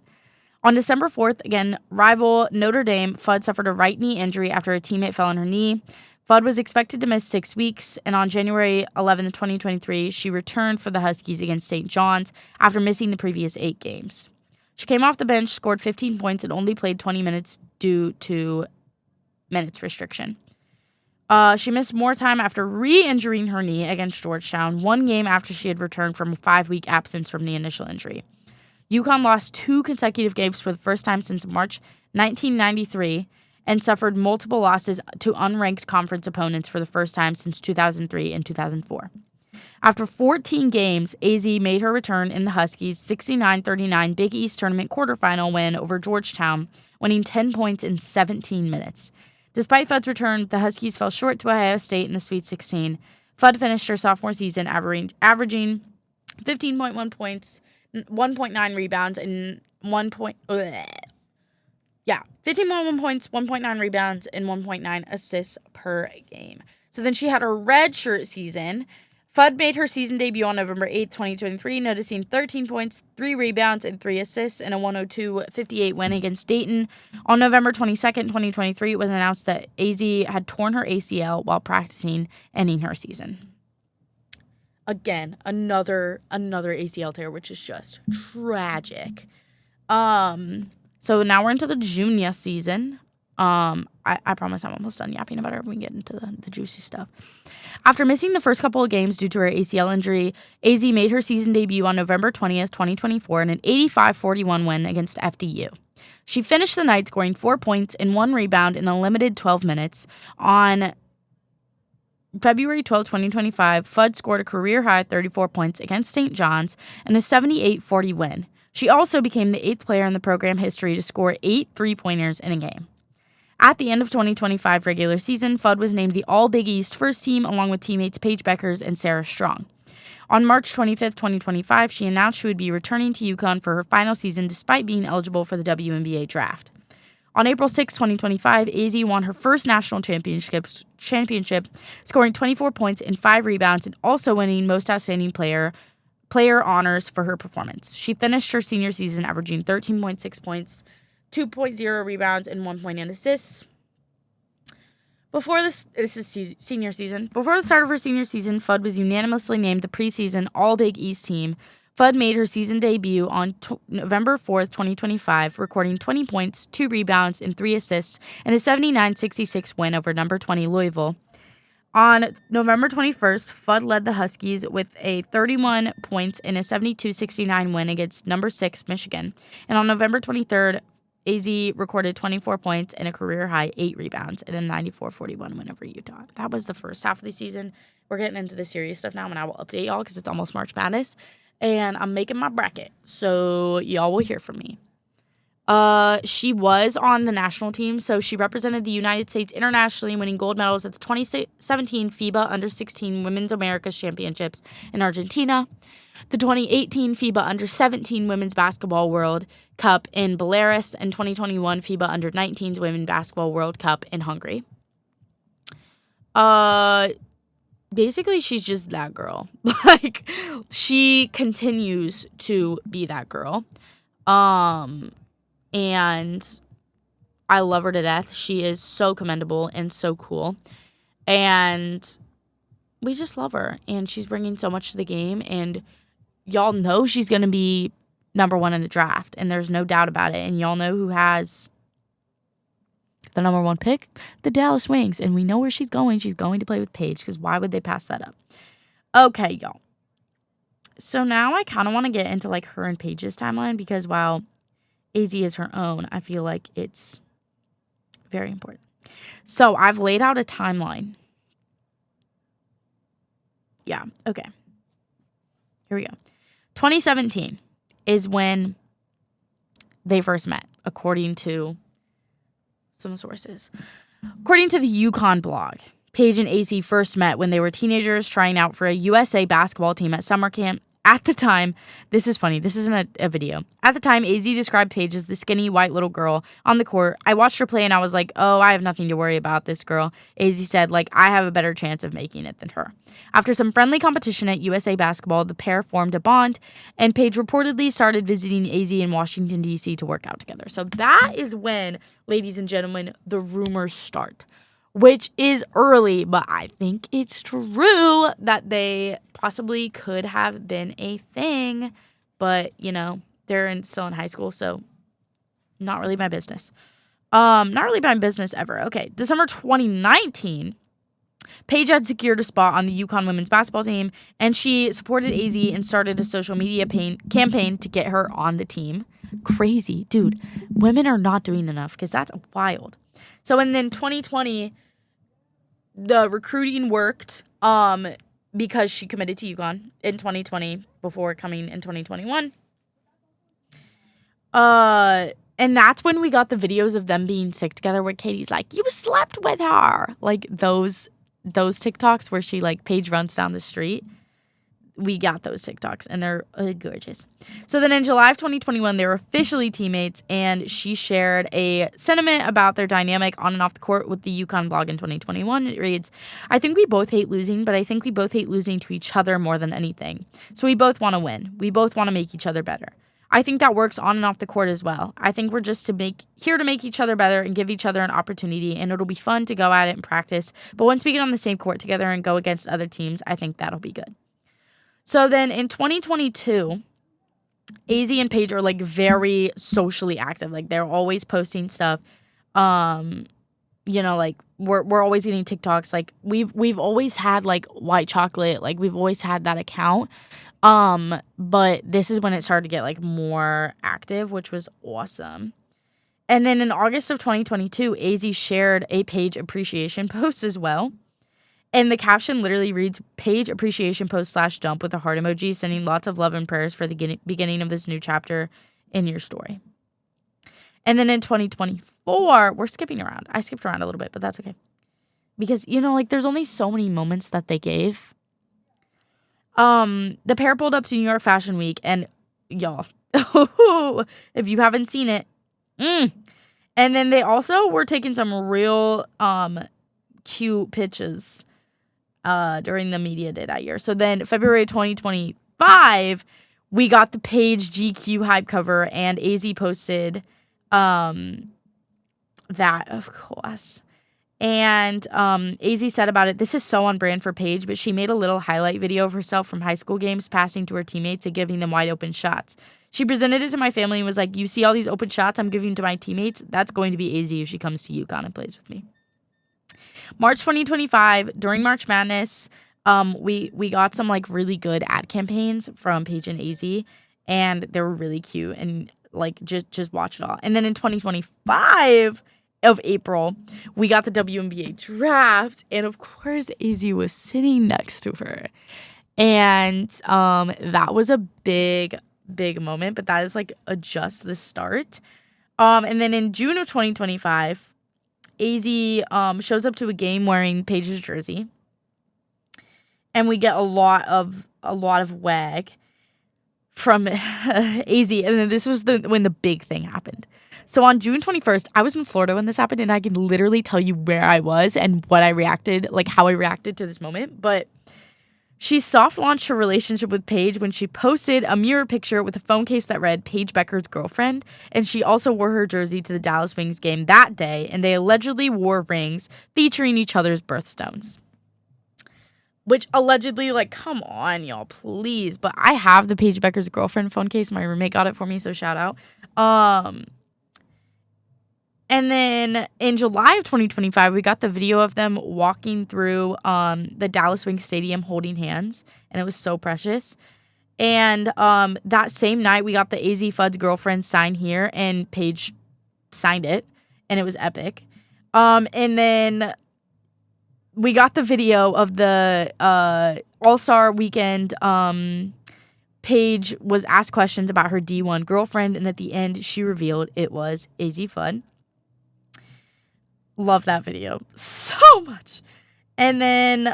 On December 4th, again, rival Notre Dame, Fudd suffered a right knee injury after a teammate fell on her knee. Fudd was expected to miss 6 weeks, and on January 11, 2023, she returned for the Huskies against St. John's after missing the previous 8 games. She came off the bench, scored 15 points, and only played 20 minutes due to minutes restriction. She missed more time after re-injuring her knee against Georgetown, 1 game after she had returned from a 5-week absence from the initial injury. UConn lost 2 consecutive games for the first time since March 1993 and suffered multiple losses to unranked conference opponents for the first time since 2003 and 2004. After 14 games, AZ made her return in the Huskies' 69-39 Big East Tournament quarterfinal win over Georgetown, winning 10 points in 17 minutes. Despite Fudd's return, the Huskies fell short to Ohio State in the Sweet 16. Fudd finished her sophomore season averaging 15.1 points, 1.9 rebounds, and 15.1 points, 1.9 rebounds, and 1.9 assists per game. So then she had her redshirt season. Fudd made her season debut on November 8th, 2023, noticing 13 points, 3 rebounds, and 3 assists in a 102-58 win against Dayton. On November 22nd, 2023, it was announced that AZ had torn her ACL while practicing, ending her season. Again, another ACL tear, which is just tragic. So now we're into the junior season. I promise I'm almost done yapping about it. We can get into the juicy stuff. After missing the first couple of games due to her ACL injury, AZ made her season debut on November 20th, 2024 in an 85-41 win against FDU. She finished the night scoring 4 points and 1 rebound in a limited 12 minutes. On February 12, 2025, Fudd scored a career-high 34 points against St. John's in a 78-40 win. She also became the 8th player in the program history to score 8 3-pointers in a game. At the end of 2025 regular season, Fudd was named the All-Big East first team along with teammates Paige Beckers and Sarah Strong. On March 25th, 2025, she announced she would be returning to UConn for her final season despite being eligible for the WNBA draft. On April 6, 2025, AZ won her first national championship, scoring 24 points and 5 rebounds and also winning Most Outstanding Player honors for her performance. She finished her senior season averaging 13.6 points, 2.0 rebounds, and 1 point in assists. This is senior season. Before the start of her senior season, Fudd was unanimously named the preseason All-Big East team. Fudd made her season debut on November 4th, 2025, recording 20 points, 2 rebounds, and 3 assists in a 79-66 win over number 20 Louisville. On November 21st, Fudd led the Huskies with a 31 points in a 72-69 win against number 6 Michigan. And on November 23rd, AZ recorded 24 points and a career-high 8 rebounds in a 94-41 win over Utah. That was the first half of the season. We're getting into the serious stuff now, and I will update y'all because it's almost March Madness. And I'm making my bracket, so y'all will hear from me. She was on the national team, so she represented the United States internationally, winning gold medals at the 2017 FIBA Under-16 Women's Americas Championships in Argentina, the 2018 FIBA Under-17 Women's Basketball World Cup in Belarus, and 2021 FIBA Under-19 Women's Basketball World Cup in Hungary. Basically, she's just that girl. Like, she continues to be that girl. And I love her to death. She is so commendable and so cool. And we just love her. And she's bringing so much to the game. And y'all know she's going to be number 1 in the draft. And there's no doubt about it. And y'all know who has the number 1 pick? The Dallas Wings. And we know where she's going. She's going to play with Paige. Because why would they pass that up? Okay, y'all. So now I kind of want to get into, like, her and Paige's timeline. Because while AZ is her own, I feel like it's very important. So I've laid out a timeline. Yeah, okay. Here we go. 2017 is when they first met, according to some sources. According to the UConn blog, Paige and AZ first met when they were teenagers trying out for a USA basketball team at summer camp. At the time, this is funny, this isn't a video. At the time, AZ described Paige as the skinny, white little girl on the court. I watched her play and I was like, oh, I have nothing to worry about this girl. AZ said, like, I have a better chance of making it than her. After some friendly competition at USA Basketball, the pair formed a bond, and Paige reportedly started visiting AZ in Washington, D.C. to work out together. So that is when, ladies and gentlemen, the rumors start. Which is early, but I think it's true that they possibly could have been a thing. But, you know, they're still in high school, so not really my business. Not really my business ever. Okay, December 2019, Paige had secured a spot on the UConn women's basketball team, and she supported AZ and started a social media campaign to get her on the team. Crazy. Dude, women are not doing enough because that's wild. So, and then 2020... the recruiting worked because she committed to UConn in 2020 before coming in 2021. And that's when we got the videos of them being sick together where Katie's like, you slept with her. Like those TikToks where she like Paige runs down the street. We got those TikToks and they're gorgeous. So then in July of 2021, they were officially teammates, and she shared a sentiment about their dynamic on and off the court with the UConn blog in 2021. It reads, I think we both hate losing, but I think we both hate losing to each other more than anything. So we both want to win. We both want to make each other better. I think that works on and off the court as well. I think we're just here to make each other better and give each other an opportunity, and it'll be fun to go at it and practice. But once we get on the same court together and go against other teams, I think that'll be good. So then in 2022, AZ and Paige are like very socially active. Like they're always posting stuff. You know, like we're always getting TikToks. Like we've always had like white chocolate. Like we've always had that account. But this is when it started to get like more active, which was awesome. And then in August of 2022, AZ shared a Paige appreciation post as well. And the caption literally reads, Paige appreciation post /dump with a heart emoji, sending lots of love and prayers for the beginning of this new chapter in your story. And then in 2024, we're skipping around. I skipped around a little bit, but that's okay. Because, you know, like there's only so many moments that they gave. The pair pulled up to New York Fashion Week, and y'all, if you haven't seen it, And then they also were taking some real cute pictures during the media day that year. So then February 2025, we got the Paige GQ hype cover, and AZ posted that, of course. And AZ said about it, this is so on brand for Paige, but she made a little highlight video of herself from high school games, passing to her teammates and giving them wide open shots. She presented it to my family and was like, you see all these open shots I'm giving to my teammates? That's going to be AZ if she comes to UConn and plays with me. March 2025, during March Madness, we got some like really good ad campaigns from Paige and AZ, and they were really cute, and like just watch it all. And then in 2025 of April, we got the WNBA draft, and of course AZ was sitting next to her, and that was a big moment, but that is like just the start. And then in June of 2025, AZ shows up to a game wearing Paige's jersey. And we get a lot of wag from AZ. And then this was when the big thing happened. So on June 21st, I was in Florida when this happened, and I can literally tell you where I was and what I reacted, like how I reacted to this moment. But she soft launched her relationship with Paige when she posted a mirror picture with a phone case that read Paige Becker's girlfriend. And she also wore her jersey to the Dallas Wings game that day, and they allegedly wore rings featuring each other's birthstones. Which allegedly, like, come on, y'all, please. But I have the Paige Becker's girlfriend phone case. My roommate got it for me, so shout out. And then in July of 2025, we got the video of them walking through the Dallas Wings Stadium holding hands, and it was so precious. And that same night, we got the Azzi Fudd's girlfriend sign here, and Paige signed it, and it was epic. And then we got the video of the All-Star Weekend. Paige was asked questions about her D1 girlfriend, and at the end, she revealed it was Azzi Fudd. Love that video so much. And then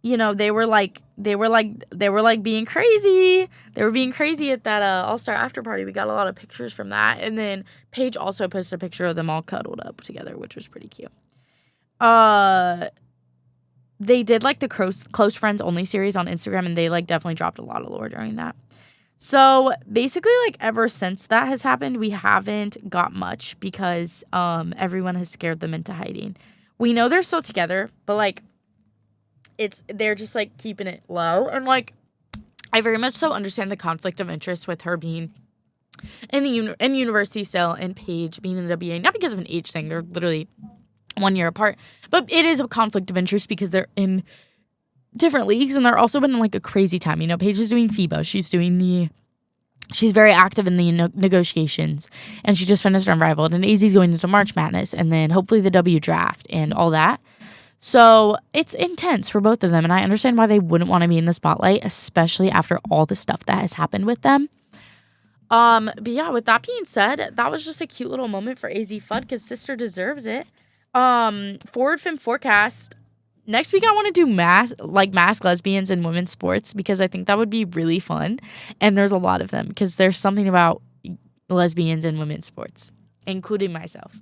they were being crazy. They were being crazy at that All-Star after party. We got a lot of pictures from that. And then Paige also posted a picture of them all cuddled up together, which was pretty cute. They did like the close friends only series on Instagram, and they like definitely dropped a lot of lore during that. So basically, like, ever since that has happened, we haven't got much because everyone has scared them into hiding. We know they're still together, but like they're just like keeping it low. And like I very much so understand the conflict of interest with her being in university still and Paige being in the WA, not because of an age thing. They're literally 1 year apart, but it is a conflict of interest because they're in different leagues, and they're also been in like a crazy time. You know, Paige is doing FIBA. She's very active in the negotiations, and she just finished Unrivaled, and AZ's going into March Madness, and then hopefully the W draft and all that. So it's intense for both of them, and I understand why they wouldn't want to be in the spotlight, especially after all the stuff that has happened with them. But yeah, with that being said, that was just a cute little moment for Azzi Fudd because sister deserves it. Forward Fem Forecast. Next week, I want to do mask lesbians in women's sports because I think that would be really fun. And there's a lot of them because there's something about lesbians in women's sports, including myself.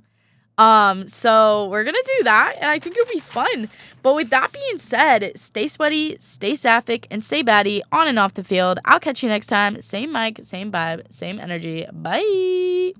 So we're going to do that, and I think it'll be fun. But with that being said, stay sweaty, stay sapphic, and stay baddie on and off the field. I'll catch you next time. Same mic, same vibe, same energy. Bye.